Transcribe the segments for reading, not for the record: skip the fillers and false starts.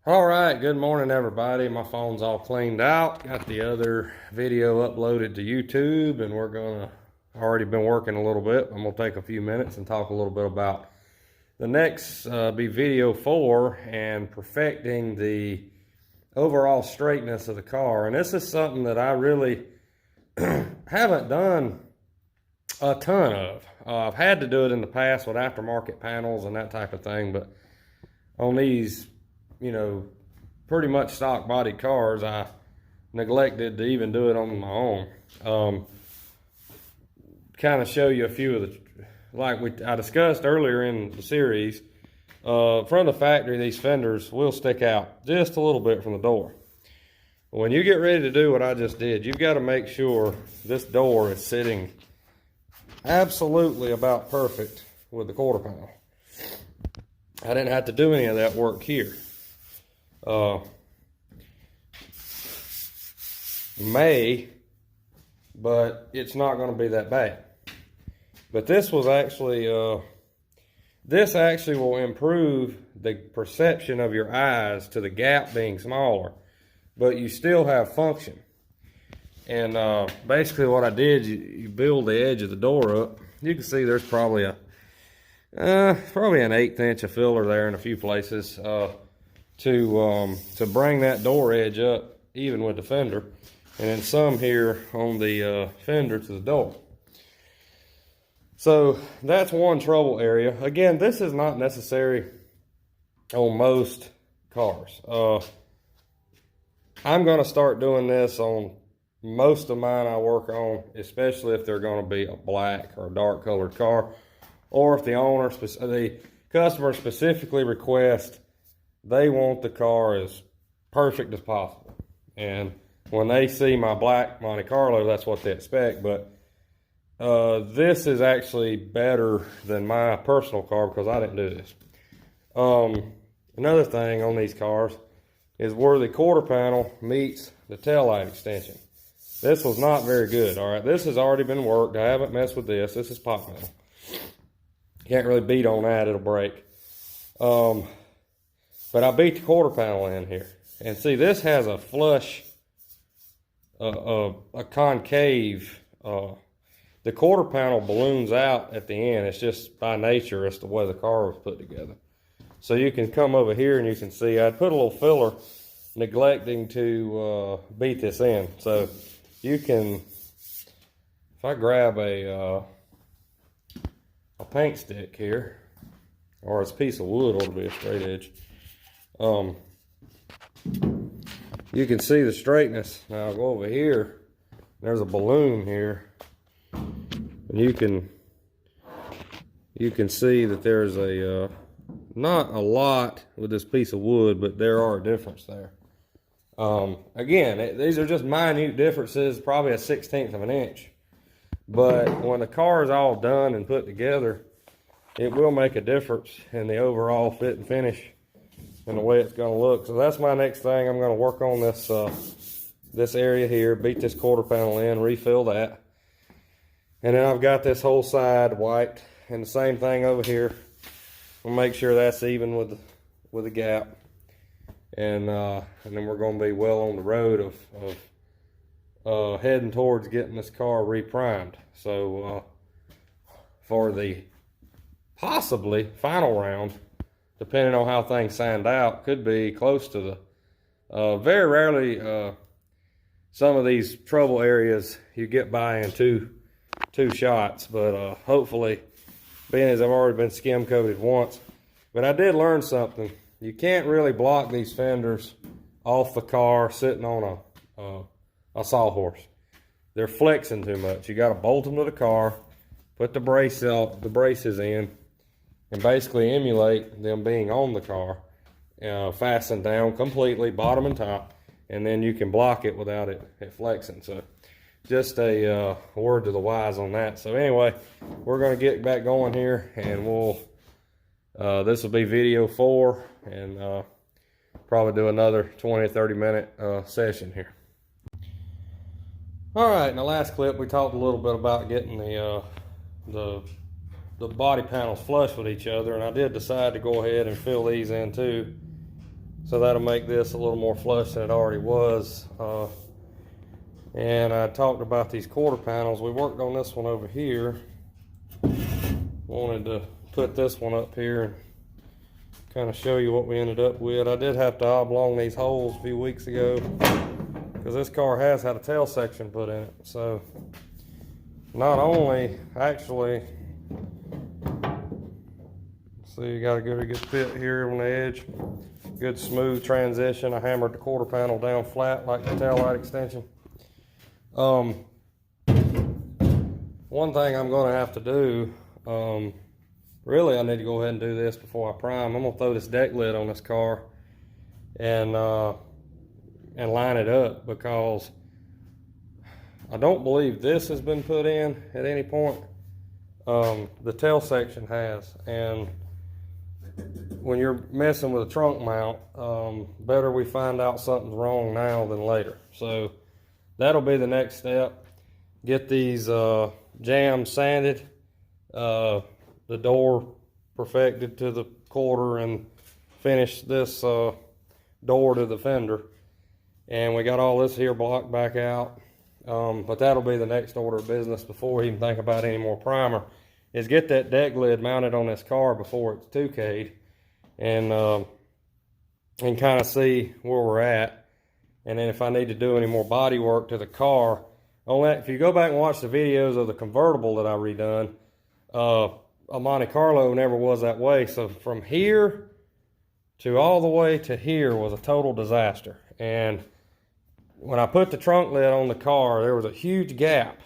All right, good morning everybody. My phone's all cleaned out. Got the other video uploaded to YouTube, and already been working a little bit. I'm gonna take a few minutes and talk a little bit about the next be video 4 and perfecting the overall straightness of the car. And this is something that I really haven't done a ton of. I've had to do it in the past with aftermarket panels and that type of thing, but on these, pretty much stock bodied cars, I neglected to even do it on my own. Kind of show you a few of the, I discussed earlier in the series, from the factory, these fenders will stick out just a little bit from the door. When you get ready to do what I just did, you've got to make sure this door is sitting absolutely about perfect with the quarter panel. I didn't have to do any of that work here. But it's not going to be that bad. But this was actually, this actually will improve the perception of your eyes to the gap being smaller, but you still have function. And basically what I did, you build the edge of the door up. You can see there's probably an 1/8 inch of filler there in a few places to bring that door edge up even with the fender, and then some here on the fender to the door. So that's one trouble area. Again, this is not necessary on most cars. I'm going to start doing this on most of mine I work on, especially if they're going to be a black or a dark colored car, or if the customer specifically requests they want the car as perfect as possible. And when they see my black Monte Carlo, that's what they expect. But this is actually better than my personal car because I didn't do this. Another thing on these cars is where the quarter panel meets the taillight extension. This was not very good, all right? This has already been worked. I haven't messed with this. This is pot metal. Can't really beat on that, it'll break. But I beat the quarter panel in here. And see, this has a flush, a concave, the quarter panel balloons out at the end. It's just by nature, it's the way the car was put together. So you can come over here and you can see I put a little filler, neglecting to beat this in. So you can, if I grab a paint stick here, or it's a piece of wood, or it'll be a straight edge. You can see the straightness. Now I'll go over here. There's a balloon here, and you can see that there's a not a lot with this piece of wood, but there are a difference there. Again, these are just minute differences, probably a 1/16 of an inch. But when the car is all done and put together, it will make a difference in the overall fit and finish and the way it's going to look. So that's my next thing. I'm going to work on this this area here, beat this quarter panel in, refill that. And then I've got this whole side wiped, and the same thing over here. We'll make sure that's even with the gap. And then we're going to be well on the road of heading towards getting this car reprimed. So for the possibly final round, depending on how things sand out, could be close to the very rarely some of these trouble areas you get by in two shots, but hopefully, being as I've already been skim coated once. But I did learn something. You can't really block these fenders off the car sitting on a sawhorse. They're flexing too much. You got to bolt them to the car, put the braces in, and basically emulate them being on the car, fastened down completely, bottom and top, and then you can block it without it flexing. So just a word to the wise on that. So anyway, we're going to get back going here, and this will be video 4, and probably do another 20-30 minute session here. All right, in the last clip we talked a little bit about getting the body panels flush with each other, and I did decide to go ahead and fill these in too. So that'll make this a little more flush than it already was. And I talked about these quarter panels. We worked on this one over here. Wanted to put this one up here and kind of show you what we ended up with. I did have to oblong these holes a few weeks ago because this car has had a tail section put in it. So not only actually, see, you got a good fit here on the edge. Good smooth transition. I hammered the quarter panel down flat like the tail light extension. One thing I'm going to have to do, really I need to go ahead and do this before I prime. I'm going to throw this deck lid on this car and line it up, because I don't believe this has been put in at any point. The tail section has, and when you're messing with a trunk mount, better we find out something's wrong now than later. So that'll be the next step. Get these jambs sanded, the door perfected to the quarter, and finish this door to the fender. And we got all this here blocked back out. But that'll be the next order of business before we even think about any more primer, is get that deck lid mounted on this car before it's 2K'd, and kind of see where we're at. And then if I need to do any more body work to the car, if you go back and watch the videos of the convertible that I redone, a Monte Carlo never was that way. So from here to all the way to here was a total disaster. And when I put the trunk lid on the car, there was a huge gap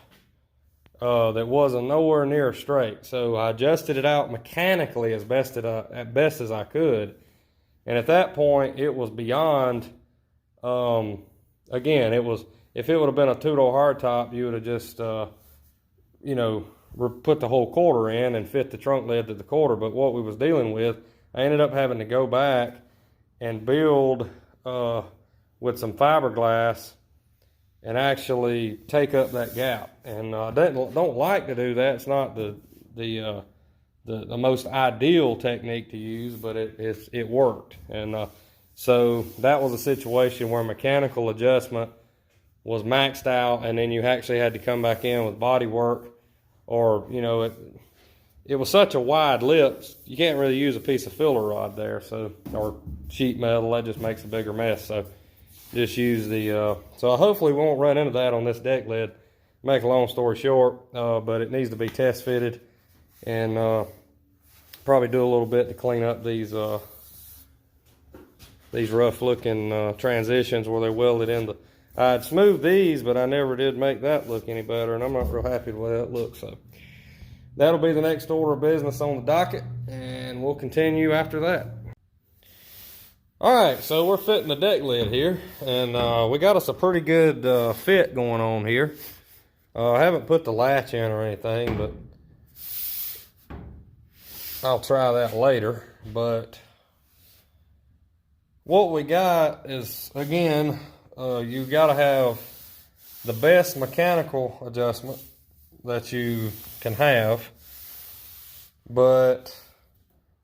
that wasn't nowhere near straight. So I adjusted it out mechanically as best as I could. And at that point, it was beyond. Again, if it would have been a two-door hardtop, you would have just, you know, put the whole quarter in and fit the trunk lid to the quarter. But what we was dealing with, I ended up having to go back and build with some fiberglass and actually take up that gap. And I don't like to do that. It's not the most ideal technique to use, but it worked. And so that was a situation where mechanical adjustment was maxed out, and then you actually had to come back in with body work, or, you know, it was such a wide lip, you can't really use a piece of filler rod there, so, or sheet metal. That just makes a bigger mess. So just use the, so hopefully we won't run into that on this deck lid. Make a long story short, but it needs to be test fitted, and probably do a little bit to clean up these rough looking transitions where they're welded into. I'd smoothed these, but I never did make that look any better, and I'm not real happy with the way that looks. So that'll be the next order of business on the docket, and we'll continue after that. All right, so we're fitting the deck lid here, and we got us a pretty good fit going on here. I haven't put the latch in or anything, but I'll try that later. But what we got is, again, you got to have the best mechanical adjustment that you can have. But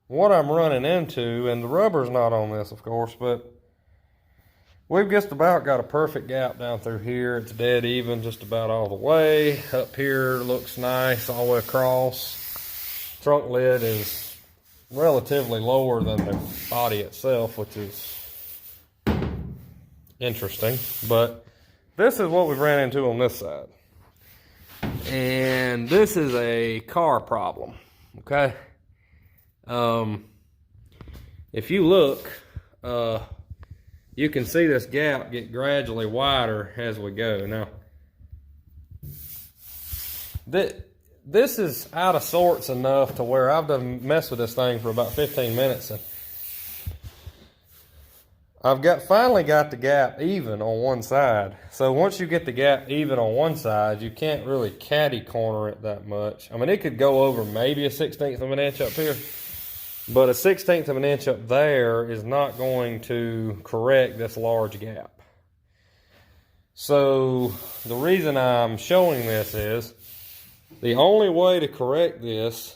what I'm running into, and the rubber's not on this, of course, but we've just about got a perfect gap down through here. It's dead even just about all the way. Up here looks nice all the way across. Trunk lid is relatively lower than the body itself, which is interesting. But this is what we've ran into on this side. And this is a car problem, okay? If you look, you can see this gap get gradually wider as we go. Now, this is out of sorts enough to where I've done messed with this thing for about 15 minutes, and I've finally got the gap even on one side. So once you get the gap even on one side, you can't really catty corner it that much. I mean, it could go over maybe a 1/16 of an inch up here, but a 1/16 of an inch up there is not going to correct this large gap. So the reason I'm showing this is the only way to correct this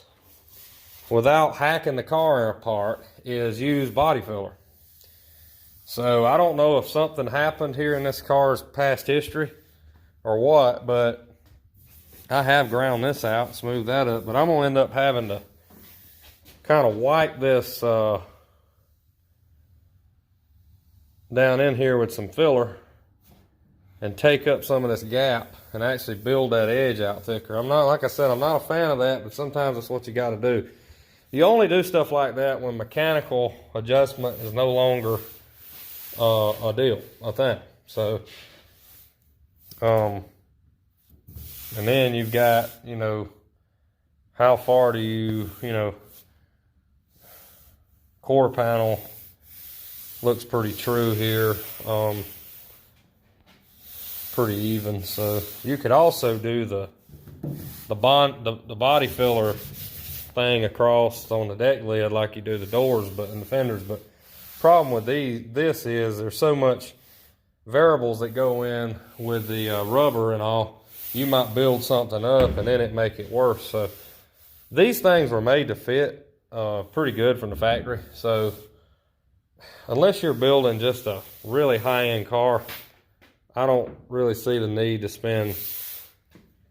without hacking the car apart is use body filler. So I don't know if something happened here in this car's past history or what, but I have ground this out, smoothed that up, but I'm gonna end up having to kind of wipe this down in here with some filler and take up some of this gap and actually build that edge out thicker. I'm not, like I said, I'm not a fan of that, but sometimes it's what you gotta do. You only do stuff like that when mechanical adjustment is no longer a thing. So, and then you've got, you know, how far do you, core panel looks pretty true here, pretty even. So you could also do the body filler thing across on the deck lid like you do the doors and the fenders. But problem with this is there's so much variables that go in with the rubber and all. You might build something up and then it make it worse. So these things were made to fit pretty good from the factory. So unless you're building just a really high-end car, I don't really see the need to spend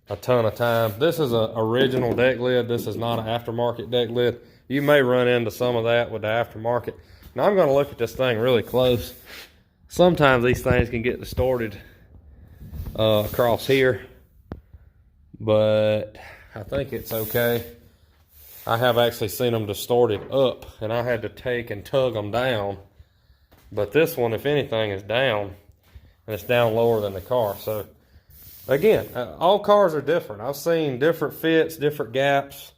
a ton of time. This is an original deck lid. This is not an aftermarket deck lid. You may run into some of that with the aftermarket. Now I'm going to look at this thing really close. Sometimes these things can get distorted across here, but I think it's okay. I have actually seen them distorted up, and I had to take and tug them down. But this one, if anything, is down, and it's down lower than the car. So again, all cars are different. I've seen different fits, different gaps.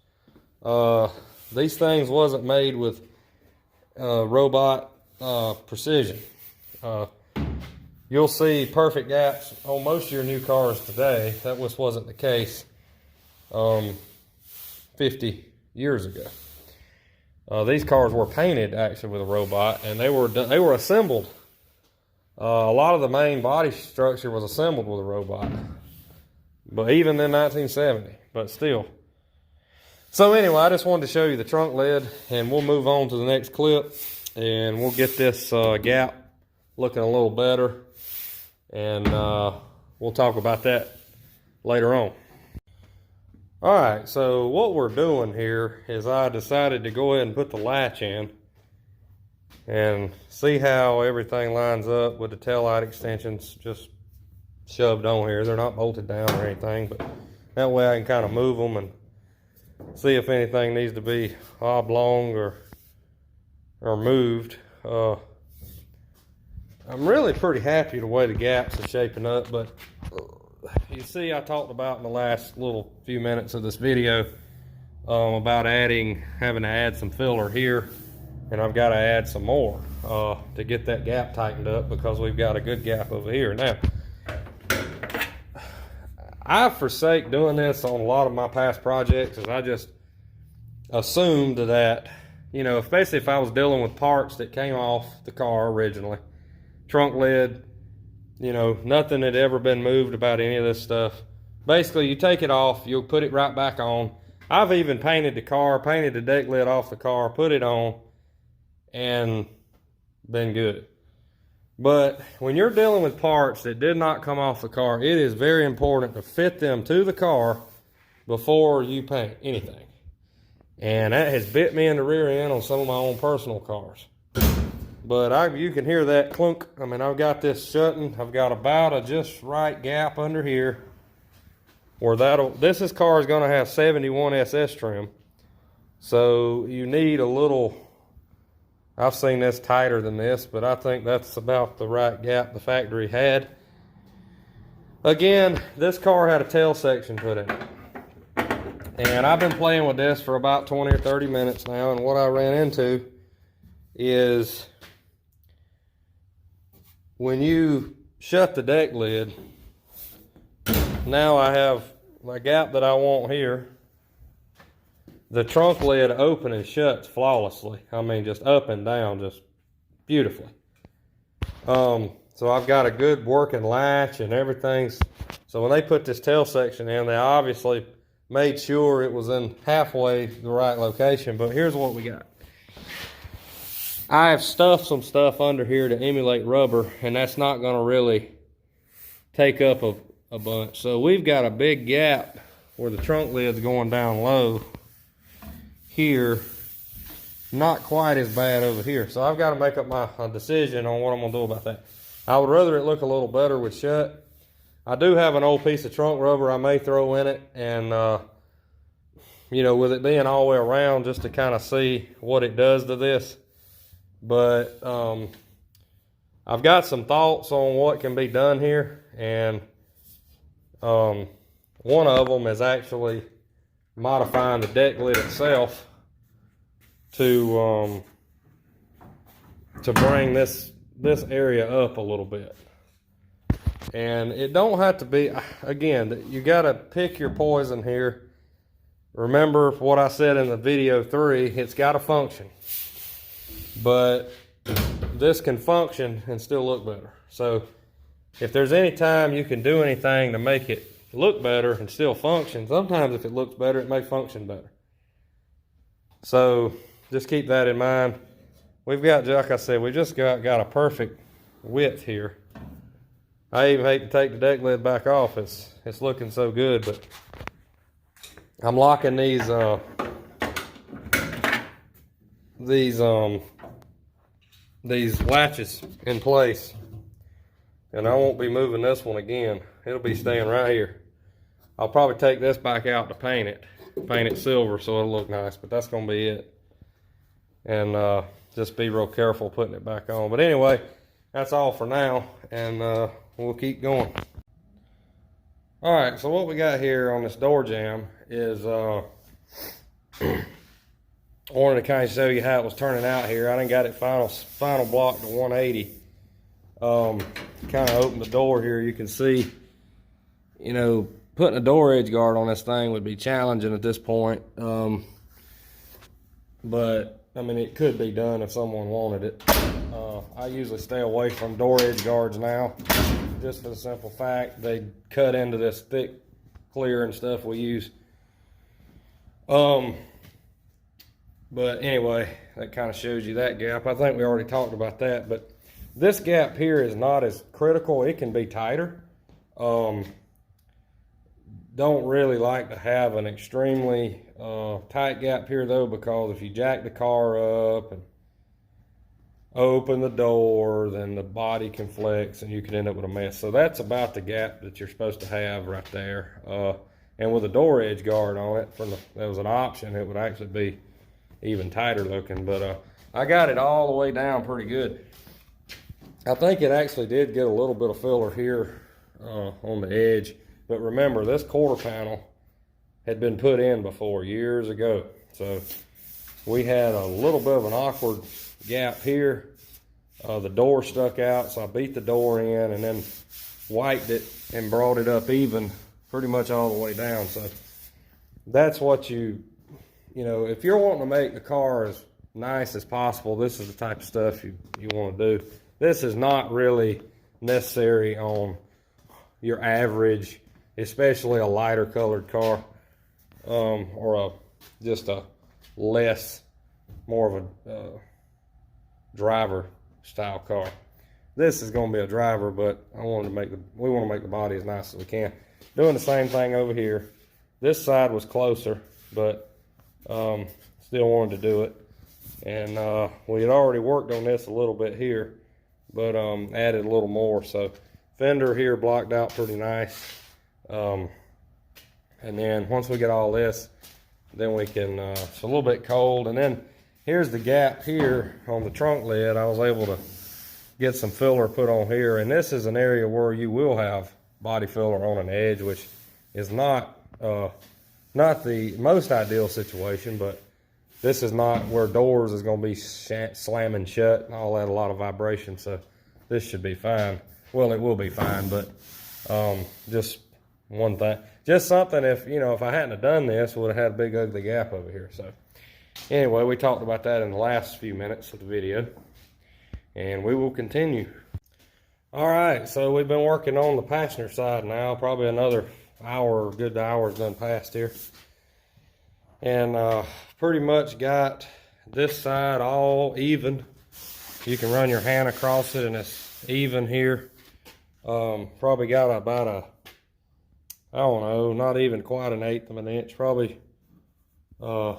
These things wasn't made with robot precision. You'll see perfect gaps on most of your new cars today. That wasn't the case 50 years ago. These cars were painted actually with a robot, and they were assembled. A lot of the main body structure was assembled with a robot, but even in 1970, but still. So anyway, I just wanted to show you the trunk lid, and we'll move on to the next clip, and we'll get this gap looking a little better, and we'll talk about that later on. All right, so what we're doing here is I decided to go ahead and put the latch in and see how everything lines up with the taillight extensions just shoved on here. They're not bolted down or anything, but that way I can kind of move them and see if anything needs to be oblong or moved. I'm really pretty happy the way the gaps are shaping up, but you see I talked about in the last little few minutes of this video about having to add some filler here, and I've got to add some more to get that gap tightened up because we've got a good gap over here. Now, I forsake doing this on a lot of my past projects, as I just assumed that, especially if I was dealing with parts that came off the car originally, trunk lid, nothing had ever been moved about any of this stuff. Basically, you take it off, you'll put it right back on. I've even painted the deck lid off the car, put it on, and been good. But when you're dealing with parts that did not come off the car, it is very important to fit them to the car before you paint anything. And that has bit me in the rear end on some of my own personal cars. But you can hear that clunk. I mean, I've got this shutting. I've got about a just right gap under here where this car is going to have 71 SS trim. So you need a little, I've seen this tighter than this, but I think that's about the right gap the factory had. Again, this car had a tail section put in it. And I've been playing with this for about 20 or 30 minutes now, and what I ran into is when you shut the deck lid, now I have my gap that I want here. The trunk lid open and shuts flawlessly. I mean, just up and down, just beautifully. So I've got a good working latch and everything's, so when they put this tail section in, they obviously made sure it was in halfway the right location. But here's what we got. I have stuffed some stuff under here to emulate rubber, and that's not going to really take up a bunch. So we've got a big gap where the trunk lid's going down low here. Not quite as bad over here. So I've got to make up my decision on what I'm going to do about that. I would rather it look a little better with shut. I do have an old piece of trunk rubber I may throw in it, and you know, with it being all the way around, just to kind of see what it does to this. But I've got some thoughts on what can be done here, and one of them is actually modifying the deck lid itself to bring this area up a little bit. And it don't have to be, again, you got to pick your poison here. Remember what I said in the video 3, it's got to function. But this can function and still look better. So if there's any time you can do anything to make it look better and still function, sometimes if it looks better, it may function better. So just keep that in mind. We've got, like I said, we just got a perfect width here. I even hate to take the deck lid back off. It's looking so good, but I'm locking these latches in place, and I won't be moving this one again. It'll be staying right here. I'll probably take this back out to paint it silver so it'll look nice, but that's gonna be it. And just be real careful putting it back on. But anyway, that's all for now, and we'll keep going. All right, so what we got here on this door jamb is I wanted to kind of show you how it was turning out here. I done got it final block to 180. Kind of opened the door here. You can see, you know, putting a door edge guard on this thing would be challenging at this point. But I mean, it could be done if someone wanted it. I usually stay away from door edge guards now, just for the simple fact they cut into this thick clear and stuff we use. But anyway, that kind of shows you that gap. I think we already talked about that, but this gap here is not as critical. It can be tighter. Don't really like to have an extremely tight gap here though, because if you jack the car up and open the door, then the body can flex and you could end up with a mess. So that's about the gap that you're supposed to have right there. And with a door edge guard on it, that was an option, it would actually be even tighter looking. But I got it all the way down pretty good. I think it actually did get a little bit of filler here on the edge. But remember, this quarter panel had been put in before years ago. So we had a little bit of an awkward gap here. The door stuck out, so I beat the door in and then wiped it and brought it up even pretty much all the way down. So that's what you know, if you're wanting to make the car as nice as possible, this is the type of stuff you want to do. This is not really necessary on your average, especially a lighter colored car, or just a more of a driver style car. This is going to be a driver, but we want to make the body as nice as we can. Doing the same thing over here. This side was closer, but still wanted to do it. And we had already worked on this a little bit here, but added a little more. So fender here blocked out pretty nice. And then once we get all this, then we can, it's a little bit cold. And then here's the gap here on the trunk lid. I was able to get some filler put on here. And this is an area where you will have body filler on an edge, which is not the most ideal situation, but this is not where doors is going to be slamming shut and all that, a lot of vibration. So this should be fine. Well, it will be fine, but just one thing, just something, if I hadn't have done this, would have had a big ugly gap over here. So anyway, we talked about that in the last few minutes of the video, and we will continue. All right, so we've been working on the passenger side now, probably another hour, good hour's done past here. And pretty much got this side all even. You can run your hand across it and it's even here. Probably got about a, I don't know, not even quite an 1/8 of an inch, probably a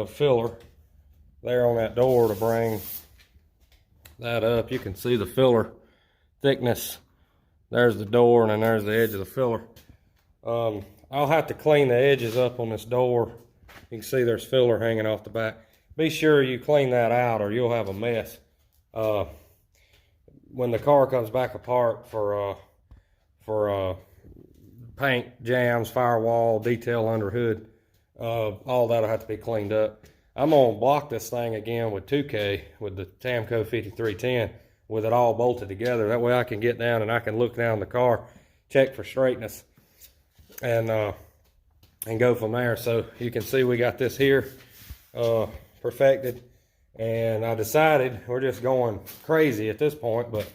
filler there on that door to bring that up. You can see the filler thickness. There's the door, and then there's the edge of the filler. I'll have to clean the edges up on this door. You can see there's filler hanging off the back. Be sure you clean that out or you'll have a mess. When the car comes back apart for paint, jambs, firewall, detail under hood, all that'll have to be cleaned up. I'm gonna block this thing again with 2K with the Tamco 5310 with it all bolted together. That way I can get down and I can look down the car, check for straightness, and go from there. So you can see we got this here perfected, and I decided we're just going crazy at this point, but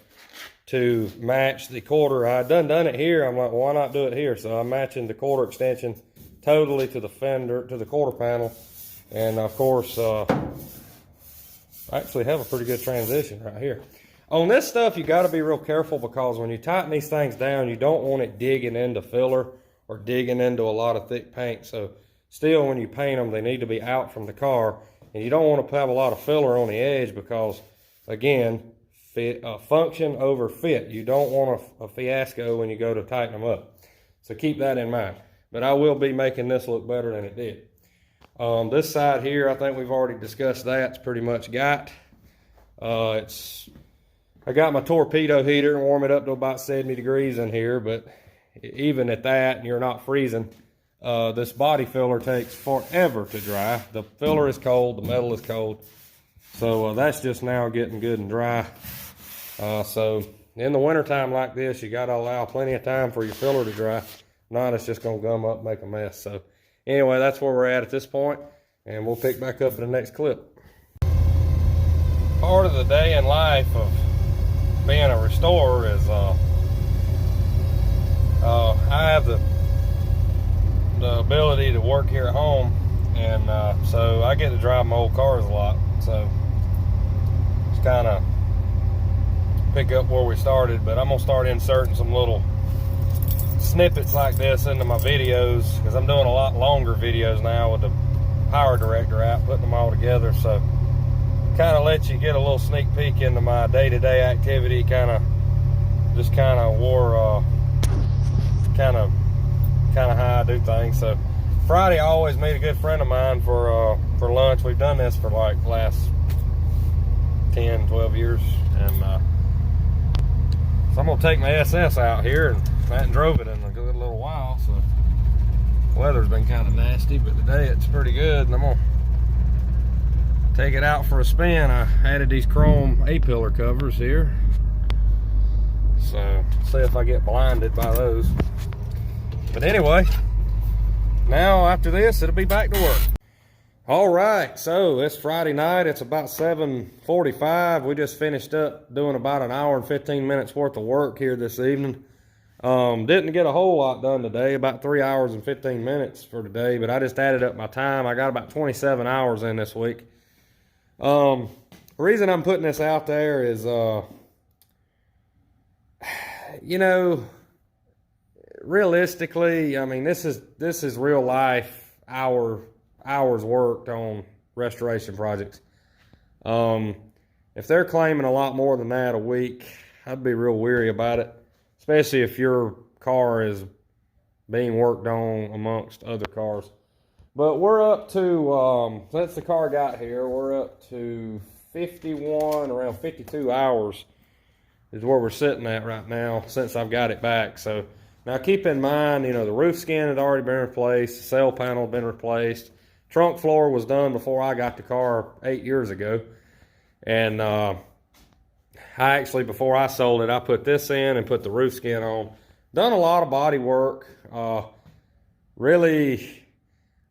to match the quarter, I done it here. I'm like, well, why not do it here? So I'm matching the quarter extension totally to the fender, to the quarter panel. And of course, I actually have a pretty good transition right here. On this stuff, you got to be real careful, because when you tighten these things down, you don't want it digging into filler or digging into a lot of thick paint. So still, when you paint them, they need to be out from the car. And you don't want to have a lot of filler on the edge, because, again, function over fit. You don't want a fiasco when you go to tighten them up. So keep that in mind. But I will be making this look better than it did. This side here, I think we've already discussed that. It's pretty much got. I got my torpedo heater and warm it up to about 70 degrees in here, but even at that, and you're not freezing, this body filler takes forever to dry. The filler is cold, the metal is cold. So that's just now getting good and dry. So in the wintertime like this, you got to allow plenty of time for your filler to dry. Not, it's just going to gum up and make a mess. So anyway, that's where we're at this point, and we'll pick back up in the next clip. Part of the day in life of being a restorer is I have the ability to work here at home, and so I get to drive my old cars a lot. So just kind of pick up where we started, but I'm gonna start inserting some little snippets like this into my videos, because I'm doing a lot longer videos now with the Power Director app, putting them all together. So kind of lets you get a little sneak peek into my day-to-day activity, kind of how I do things. So Friday I always meet a good friend of mine for lunch. We've done this for like the last 10, 12 years, and so I'm gonna take my SS out here, and I hadn't drove it in a good little while, so the weather's been kind of nasty, but today it's pretty good, and I'm gonna take it out for a spin. I added these chrome A-pillar covers here, so see if I get blinded by those. But anyway, now after this, it'll be back to work. All right, so it's Friday night. It's about 7:45. We just finished up doing about an hour and 15 minutes worth of work here this evening. Didn't get a whole lot done today, about 3 hours and 15 minutes for today, but I just added up my time. I got about 27 hours in this week. The reason I'm putting this out there is, you know, realistically, I mean, this is real life, hours worked on restoration projects. If they're claiming a lot more than that a week, I'd be real weary about it, especially if your car is being worked on amongst other cars. But we're up to, since the car got here, we're up to 51, around 52 hours is where we're sitting at right now since I've got it back. So now keep in mind, you know, the roof skin had already been replaced, the sail panel had been replaced, trunk floor was done before I got the car 8 years ago. And I actually, before I sold it, I put this in and put the roof skin on. Done a lot of body work. Really,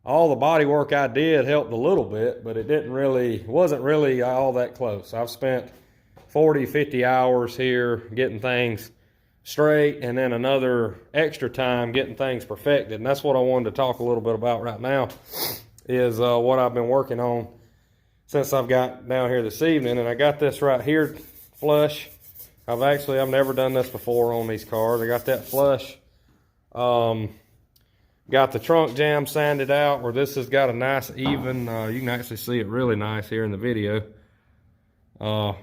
all the body work I did helped a little bit, but it wasn't really all that close. I've spent 40, 50 hours here getting things straight, and then another extra time getting things perfected. And that's what I wanted to talk a little bit about right now, is what I've been working on since I've got down here this evening. And I got this right here flush. I've never done this before on these cars. I got that flush. Got the trunk jamb sanded out where this has got a nice even, you can actually see it really nice here in the video. My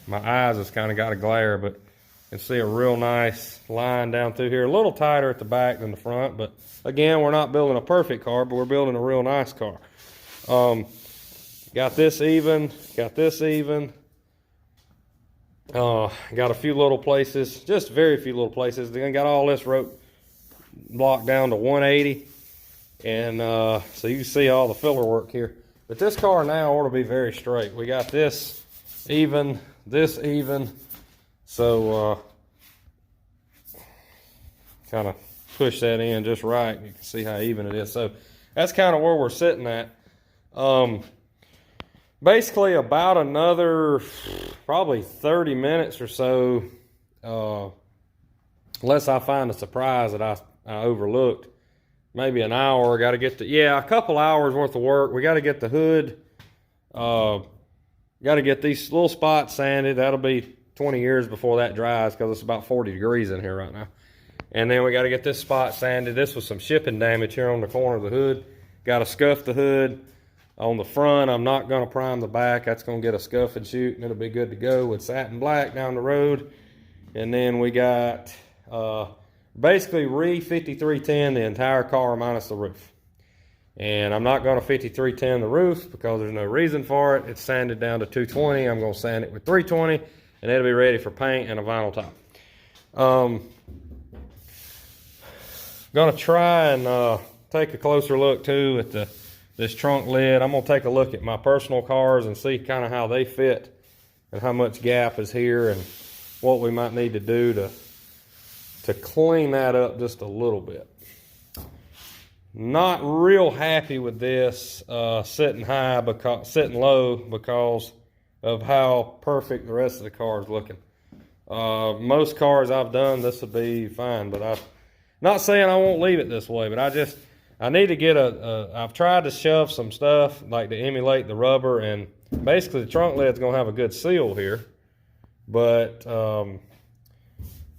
eyes has kind of got a glare, but you can see a real nice line down through here. A little tighter at the back than the front, but again, we're not building a perfect car, but we're building a real nice car. Got this even, got this even. Got a few little places, just very few little places. Then got all this rope blocked down to 180, and so you can see all the filler work here. But this car now ought to be very straight. We got this even, so kind of push that in just right. You can see how even it is. So that's kind of where we're sitting at. Basically about another probably 30 minutes or so, unless I find a surprise that I overlooked. Maybe an hour. Got to get a couple hours worth of work. We got to get the hood. Got to get these little spots sanded. That'll be 20 years before that dries because it's about 40 degrees in here right now. And then we got to get this spot sanded. This was some shipping damage here on the corner of the hood. Got to scuff the hood. On the front, I'm not going to prime the back. That's going to get a scuff and shoot, and it'll be good to go with satin black down the road. And then we got basically re-5310 the entire car minus the roof. And I'm not going to 5310 the roof because there's no reason for it. It's sanded down to 220. I'm going to sand it with 320, and it'll be ready for paint and a vinyl top. Going to try and take a closer look too at this trunk lid. I'm going to take a look at my personal cars and see kind of how they fit and how much gap is here and what we might need to do to clean that up just a little bit. Not real happy with this sitting low because of how perfect the rest of the car is looking. Most cars I've done, this will be fine, but I'm not saying I won't leave it this way, but I need to get I've tried to shove some stuff like to emulate the rubber, and basically the trunk lid's gonna have a good seal here, but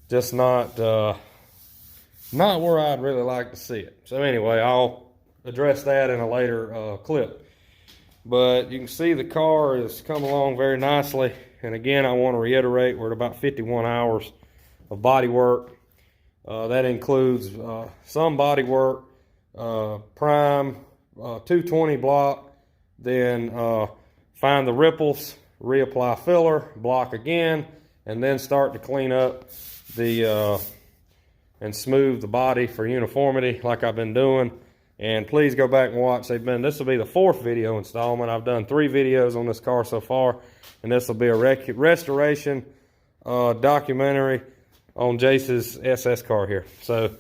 just not where I'd really like to see it. So anyway, I'll address that in a later clip. But you can see the car has come along very nicely, and again, I want to reiterate we're at about 51 hours of body work. That includes some body work, prime, 220 block, then find the ripples, reapply filler, block again, and then start to clean up the and smooth the body for uniformity like I've been doing. And please go back and watch. This will be the 4th video installment. I've done 3 videos on this car so far, and this will be a restoration documentary on Jayce's SS car here. So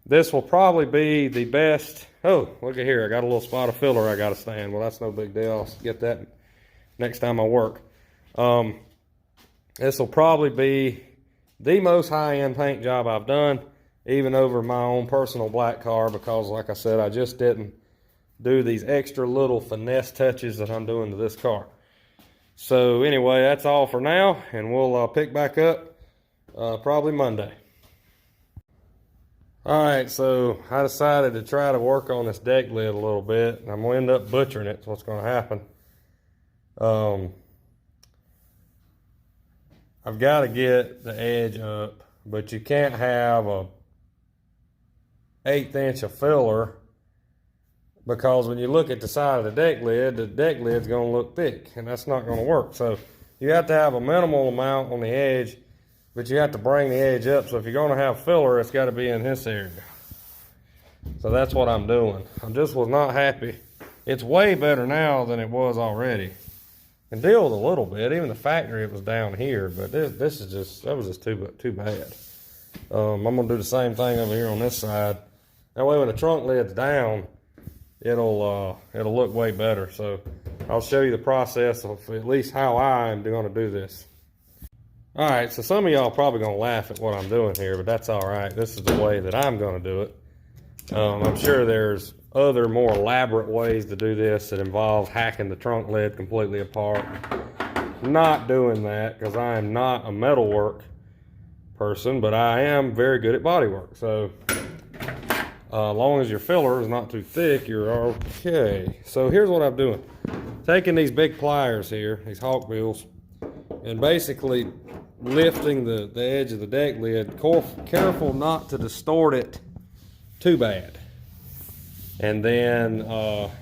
this will probably be the best. Oh, look at here. I got a little spot of filler I got to stand. Well, that's no big deal. I'll get that next time I work. This will probably be the most high-end paint job I've done, even over my own personal black car, because like I said, I just didn't do these extra little finesse touches that I'm doing to this car. So anyway, that's all for now, and we'll pick back up probably Monday. Alright, so I decided to try to work on this deck lid a little bit. I'm going to end up butchering it. That's what's going to happen. I've got to get the edge up, but you can't have a 1/8 inch of filler, because when you look at the side of the deck lid's going to look thick, and that's not going to work. So you have to have a minimal amount on the edge, but you have to bring the edge up. So if you're going to have filler, it's got to be in this area. So that's what I'm doing. I just was not happy. It's way better now than it was already. Can deal with a little bit. Even the factory, it was down here, but that was just too bad. I'm gonna do the same thing over here on this side. That way, when the trunk lid's down, it'll look way better. So I'll show you the process of at least how I'm gonna do this. All right, so some of y'all probably gonna laugh at what I'm doing here, but that's all right. This is the way that I'm gonna do it. I'm sure there's other more elaborate ways to do this that involve hacking the trunk lid completely apart. Not doing that because I am not a metalwork person, but I am very good at bodywork. So as long as your filler is not too thick, you're okay. So here's what I'm doing. Taking these big pliers here, these hawk bills, and basically lifting the edge of the deck lid, careful not to distort it too bad. And then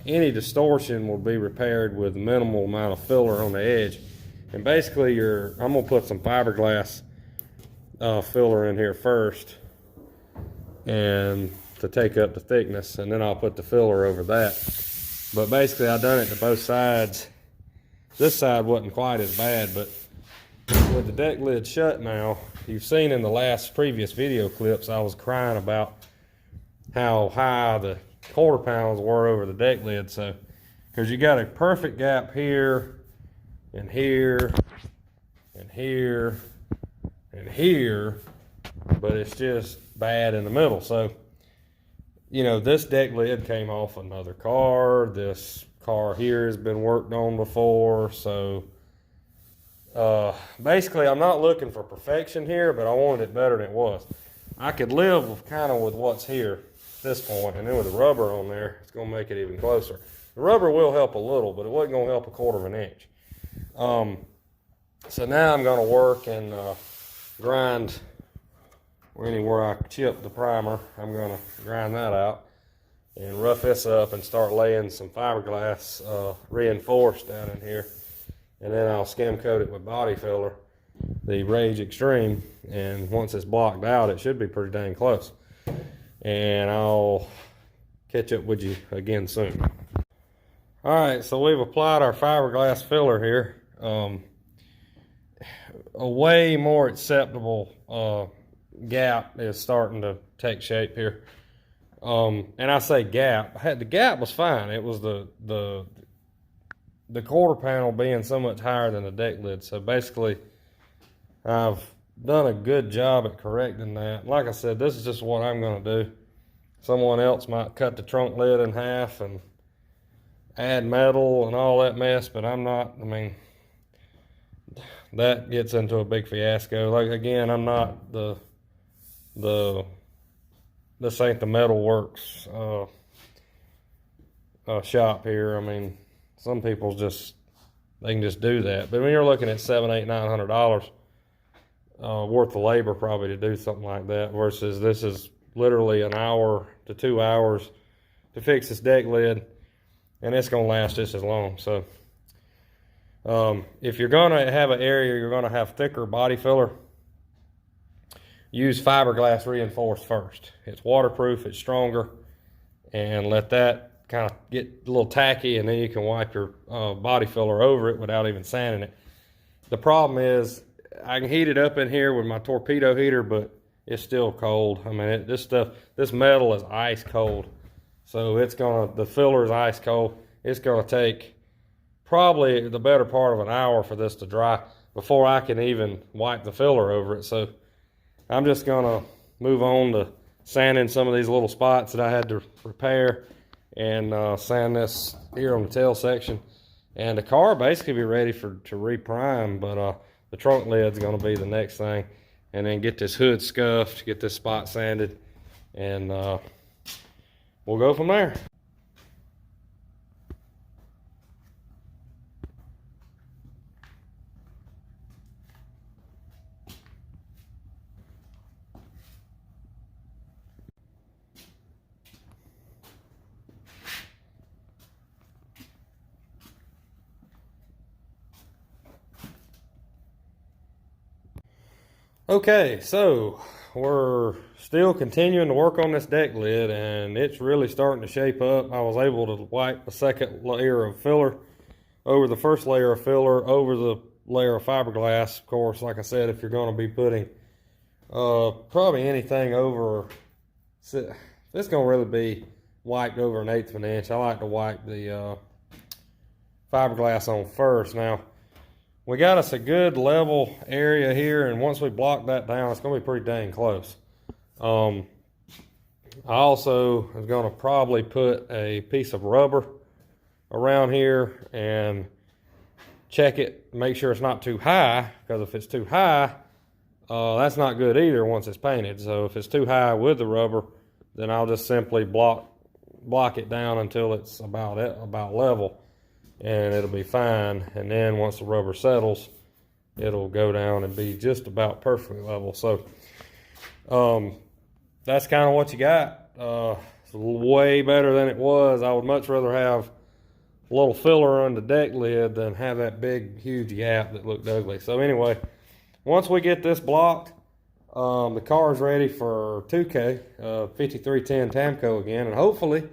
any distortion will be repaired with a minimal amount of filler on the edge. And basically I'm gonna put some fiberglass filler in here first and to take up the thickness, and then I'll put the filler over that. But basically I've done it to both sides. This side wasn't quite as bad, but with the deck lid shut now, you've seen in the previous video clips, I was crying about how high the quarter panels were over the deck lid. So, because you got a perfect gap here, and here, and here, and here, but it's just bad in the middle. So, you know, this deck lid came off another car. This car here has been worked on before. So, basically, I'm not looking for perfection here, but I wanted it better than it was. I could live with what's here at this point, and then with the rubber on there, it's going to make it even closer. The rubber will help a little, but it wasn't going to help a quarter of an inch. So now I'm going to work and grind anywhere I chipped the primer. I'm going to grind that out and rough this up and start laying some fiberglass reinforced down in here. And then I'll skim coat it with body filler, the Rage Extreme, and once it's blocked out, it should be pretty dang close. And I'll catch up with you again soon. All right, so we've applied our fiberglass filler here. A way more acceptable gap is starting to take shape here. And I say gap. The gap was fine. It was the quarter panel being so much higher than the deck lid. So basically, I've done a good job at correcting that. Like I said, this is just what I'm going to do. Someone else might cut the trunk lid in half and add metal and all that mess, but I'm not. I mean, that gets into a big fiasco. Like, again, I'm not this ain't the metalworks shop here. I mean, some people they can just do that. But when you're looking at $700, $800, $900 worth of labor probably to do something like that, versus this is literally an hour to 2 hours to fix this deck lid, and it's going to last just as long. So if you're going to have an area you're going to have thicker body filler, use fiberglass reinforced first. It's waterproof, it's stronger, and let that kind of get a little tacky, and then you can wipe your body filler over it without even sanding it. The problem is I can heat it up in here with my torpedo heater, but it's still cold. I mean, this metal is ice cold. So the filler is ice cold. It's gonna take probably the better part of an hour for this to dry before I can even wipe the filler over it. So I'm just gonna move on to sanding some of these little spots that I had to repair, and sand this here on the tail section. And the car basically be ready to reprime, but the trunk lid's gonna be the next thing. And then get this hood scuffed, get this spot sanded, and we'll go from there. Okay, so we're still continuing to work on this deck lid, and it's really starting to shape up. I was able to wipe the second layer of filler over the first layer of filler over the layer of fiberglass. Of course, like I said, if you're going to be putting probably anything over, it's going to really be wiped over 1/8 of an inch. I like to wipe the fiberglass on first. Now, we got us a good level area here, and once we block that down, it's going to be pretty dang close. I also am going to probably put a piece of rubber around here and check it, make sure it's not too high, because if it's too high, that's not good either once it's painted. So if it's too high with the rubber, then I'll just simply block it down until it's about level, and it'll be fine. And then once the rubber settles, it'll go down and be just about perfectly level. So that's kind of what you got. It's way better than it was. I would much rather have a little filler on the deck lid than have that big, huge gap that looked ugly. So anyway, once we get this blocked, the car is ready for 2K, 5310 Tamco again, and hopefully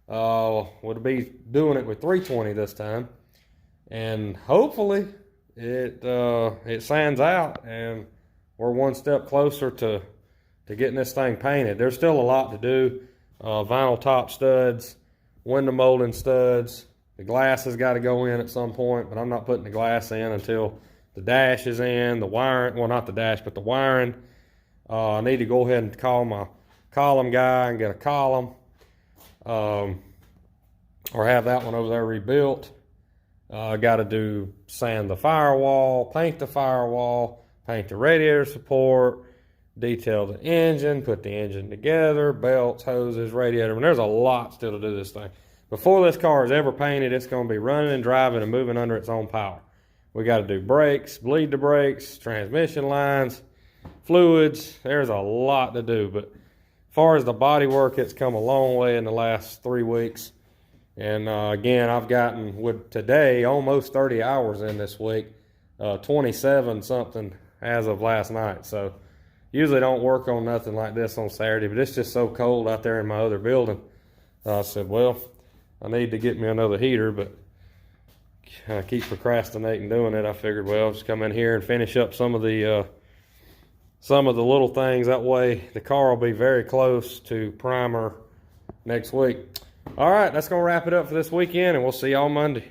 we'll be doing it with 320 this time, and hopefully it sands out and we're one step closer to getting this thing painted. There's still a lot to do. Vinyl top studs, window molding studs. The glass has got to go in at some point, but I'm not putting the glass in until the dash is in, the wiring, well, not the dash, but the wiring. I need to go ahead and call my column guy and get a column, or have that one over there rebuilt. I got to sand the firewall, paint the firewall, paint the radiator support, detail the engine, put the engine together, belts, hoses, radiator. And there's a lot still to do this thing. Before this car is ever painted, it's going to be running and driving and moving under its own power. We got to do brakes, bleed the brakes, transmission lines, fluids. There's a lot to do. But as far as the body work, it's come a long way in the last 3 weeks. And again, I've gotten, with today, almost 30 hours in this week, 27 something as of last night. So usually don't work on nothing like this on Saturday, but it's just so cold out there in my other building. I said, well, I need to get me another heater, but I keep procrastinating doing it. I figured, well, just come in here and finish up some of the little things. That way the car will be very close to primer next week. All right, that's going to wrap it up for this weekend, and we'll see y'all Monday.